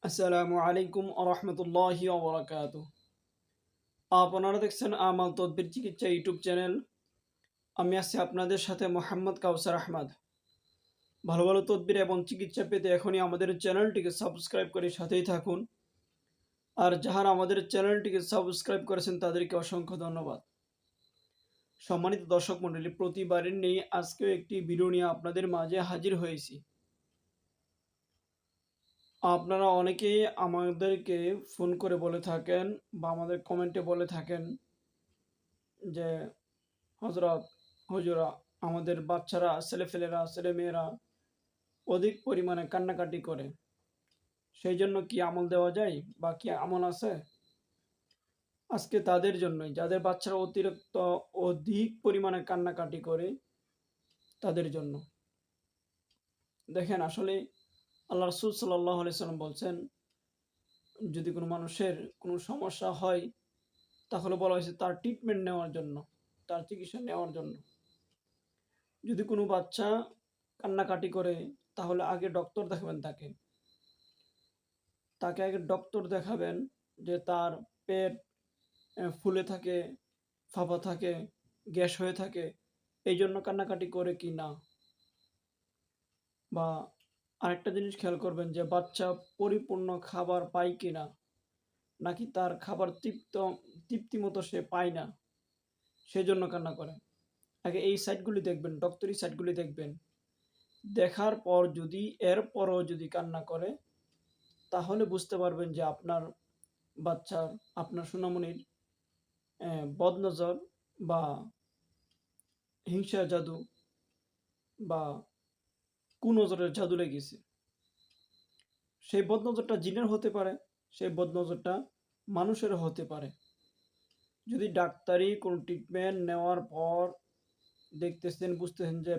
আসসালামু আলাইকুম আরহামতুল্লাহি ওবরাকাতু। আপনারা দেখছেন আমাল তদবির চিকিৎসা ইউটিউব চ্যানেল। আমি আছি আপনাদের সাথে মোহাম্মদ কাউসার আহমদ। ভালো ভালো তদবির এবং চিকিৎসা পেতে এখনই আমাদের চ্যানেলটিকে সাবস্ক্রাইব করে সাথেই থাকুন। আর যারা আমাদের চ্যানেলটিকে সাবস্ক্রাইব করেছেন তাদেরকে অসংখ্য ধন্যবাদ। সম্মানিত দর্শক মণ্ডলী, প্রতিবারের নেই আজকেও একটি ভিডিও নিয়ে আপনাদের মাঝে হাজির হয়েছি। আপনারা অনেকেই আমাদেরকে ফোন করে বলে থাকেন বা আমাদের কমেন্টে বলে থাকেন যে হজরত, হুজুরা, আমাদের বাচ্চারা, ছেলেমেয়েরা অধিক পরিমাণে কান্নাকাটি করে, সেই জন্য কি আমল দেওয়া যায় বা কি আমল আছে? আজকে তাদের জন্যই, যাদের বাচ্চারা অধিক পরিমাণে কান্নাকাটি করে, তাদের জন্য। দেখেন, আসলে আল্লাহ রাসূল সাল্লাল্লাহু আলাইহি সাল্লাম বলছেন, যদি কোনো মানুষের কোনো সমস্যা হয় তাহলে বলা হয়েছে তার ট্রিটমেন্ট নেওয়ার জন্য, তার চিকিৎসা নেওয়ার জন্য। যদি কোনো বাচ্চা কান্নাকাটি করে তাহলে আগে ডক্টর দেখাবেন তাকে। তাকে আগে ডক্টর দেখাবেন যে তার পেট ফুলে থাকে, ফাঁপা থাকে, গ্যাস হয়ে থাকে, এই জন্য কান্নাকাটি করে কি না। বা আরেকটা জিনিস খেয়াল করবেন যে বাচ্চা পরিপূর্ণ খাবার পায় কি না, নাকি তার খাবার তৃপ্তি মতো সে পায় না, সেজন্য কান্না করে। আগে এই সাইডগুলি দেখবেন, ডক্টরি সাইডগুলি দেখবেন। দেখার পর যদি এরপরও যদি কান্না করে তাহলে বুঝতে পারবেন যে আপনার বাচ্চার, আপনার সোনামণির বদনজর বা হিংসার জাদু বা কুনজরের জাদু লেগেছে। সেই বদনজরটা জিনের হতে পারে, সেই বদনজরটা মানুষেরও হতে পারে। যদি ডাক্তারি কোনো ট্রিটমেন্ট নেওয়ার পর দেখতেছেন, বুঝতেছেন যে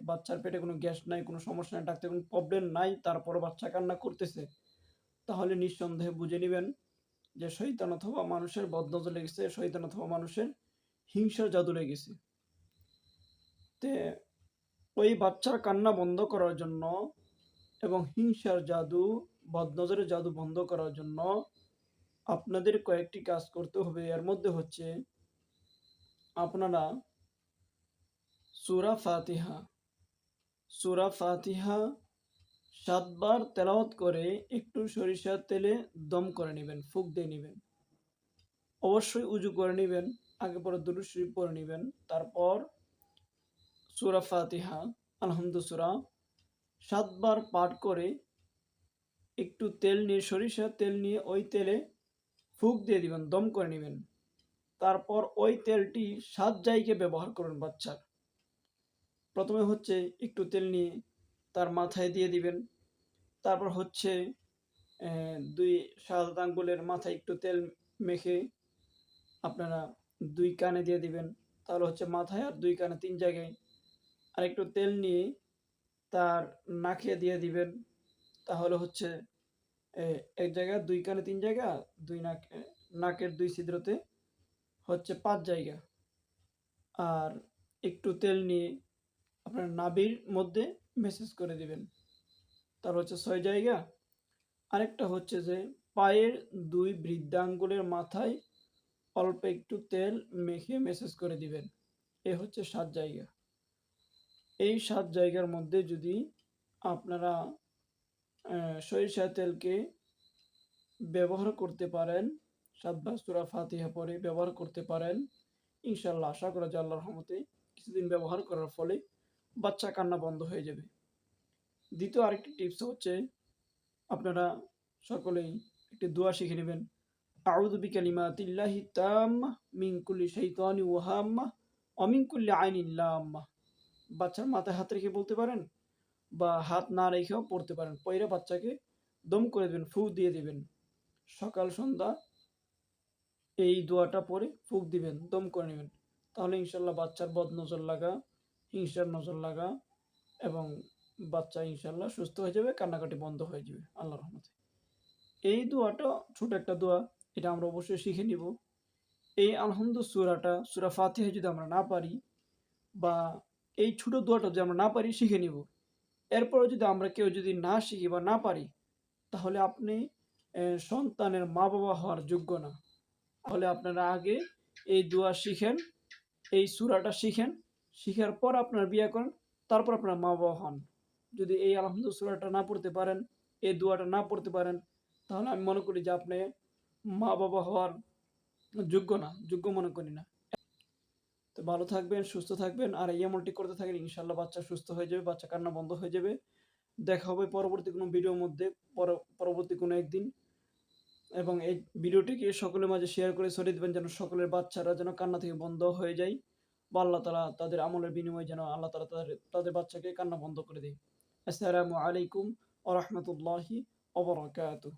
বাচ্চার পেটে কোনো গ্যাস নাই, কোনো সমস্যা নাই, ডাক্তার কোনো প্রবলেম নাই, তারপরও বাচ্চা কান্না করতেছে, তাহলে নিঃসন্দেহে বুঝে নেবেন যে শয়তান অথবা মানুষের বদনজর লেগেছে, শয়তান অথবা মানুষের হিংসার জাদু লেগেছে। তে ওই বাচ্চার কান্না বন্ধ করার জন্য এবং হিংসার জাদু, বদনজরের জাদু বন্ধ করার জন্য আপনাদের কয়েকটি কাজ করতে হবে। এর মধ্যে হচ্ছে আপনারা সূরা ফাতিহা সূরা ফাতিহা ৭ বার তেলাওয়াত করে একটু সরিষার তেলে দম করে নেবেন, ফুঁক দিয়ে নেবেন। অবশ্যই উজু করে নেবেন, আগে পরে দুরূদ শরীফ পড়ে নেবেন। তারপর সূরা ফাতিহা, আলহামদু সূরা ৭ বার পাঠ করে একটু তেল নিয়ে, সরিষার তেল নিয়ে ওই তেলে ফুঁক দিয়ে দিবেন, দম করে নেবেন। তারপর ওই তেলটি ৭ জায়গায় ব্যবহার করুন বাচ্চার। প্রথমে হচ্ছে একটু তেল নিয়ে তার মাথায় দিয়ে দিবেন। তারপর হচ্ছে ২ শাহাদাত আঙ্গুলের মাথায় একটু তেল মেখে আপনারা ২ কানে দিয়ে দিবেন। তাহলে হচ্ছে মাথায় আর ২ কানে ৩ জায়গায়। আর একটু তেল নিয়ে তার নাকে দিয়ে দিবেন। তাহলে হচ্ছে এক জায়গা, ২ কানে ৩ জায়গা, ২ নাকের ২ ছিদ্রতে হচ্ছে ৫ জায়গা। আর একটু তেল নিয়ে আপনার নাভির মধ্যে মেসেজ করে দিবেন, তার হচ্ছে ৬ জায়গা। আরেকটা হচ্ছে যে পায়ের ২ বৃদ্ধাঙ্গুলের মাথায় অল্প একটু তেল মেখে মেসেজ করে দিবেন। এ হচ্ছে ৭ জায়গা। এই ৭ জায়গার মধ্যে যদি আপনারা সরিষার তেলকে ব্যবহার করতে পারেন, ৭ বার সূরা ফাতিহা পড়ে ব্যবহার করতে পারেন, ইনশাআল্লাহ আশা করা যায় আল্লাহর রহমতে কিছুদিন ব্যবহার করার ফলে বাচ্চা কান্না বন্ধ হয়ে যাবে। দ্বিতীয় আরেকটি টিপস হচ্ছে আপনারা সকলেই একটি দোয়া শিখে নেবেন। আউযু বিকালিমাতিল্লাহি তাম্মাহ মিন কুল্লি শাইতানিন ওয়া হাম্মাহ ওয়া মিন কুল্লি আইনিন লাম্মাহ। বাচ্চার মাথায় হাত রেখে বলতে পারেন বা হাত না রেখেও পড়তে পারেন। পইরা বাচ্চাকে দম করে দিবেন, ফু দিয়ে দিবেন। সকাল সন্ধ্যা এই দোয়াটা পড়ে ফুঁক দিবেন, দম করে নেবেন। তাহলে ইনশাআল্লাহ বাচ্চার বদনজর লাগা, হিংসার নজর লাগা এবং বাচ্চা ইনশাআল্লাহ সুস্থ হয়ে যাবে, কান্নাকাটি বন্ধ হয়ে যাবে আল্লাহর রহমতে। এই দোয়াটা ছোট একটা দোয়া, এটা আমরা অবশ্যই শিখে নিব। এই আলহামদু সূরাটা, সূরা ফাতিহা যদি আমরা না পারি বা এই ছোট দোয়াটা যদি আমরা না পারি, শিখে নিব। এরপরে যদি আমরা কেউ যদি না শিখি বা না পারি, তাহলে আপনি সন্তানের মা বাবা হওয়ার যোগ্য না। তাহলে আপনারা আগে এই দোয়া শিখেন, এই সূরাটা শিখেন, শিখার পর আপনারা বিয়ে করেন, তারপর আপনারা মা বাবা হন। যদি এই আলহামদু সূরাটা না পড়তে পারেন, এই দোয়াটা না পড়তে পারেন, তাহলে আমি মনে করি যে আপনি মা বাবা হওয়ার যোগ্য না, যোগ্য মনে করি না। তো ভালো থাকবেন, সুস্থ থাকবেন, আর এই আমলটি করতে থাকেন, ইনশাআল্লাহ বাচ্চা সুস্থ হয়ে যাবে, বাচ্চা কান্না বন্ধ হয়ে যাবে। দেখা হবে পরবর্তী কোনো ভিডিওর মধ্যে, পরবর্তী কোনো একদিন। এবং এই ভিডিওটিকে সকলের মাঝে শেয়ার করে ছড়িয়ে দিবেন, যেন সকলের বাচ্চারা যেন কান্না থেকে বন্ধ হয়ে যায়, বা আল্লাহ তাআলা তাদের আমলের বিনিময়ে যেন আল্লাহ তাআলা তাদের বাচ্চাকে কান্না বন্ধ করে দেয়। আসসালামু আলাইকুম ওয়া রাহমাতুল্লাহি ওয়া বারাকাতুহু।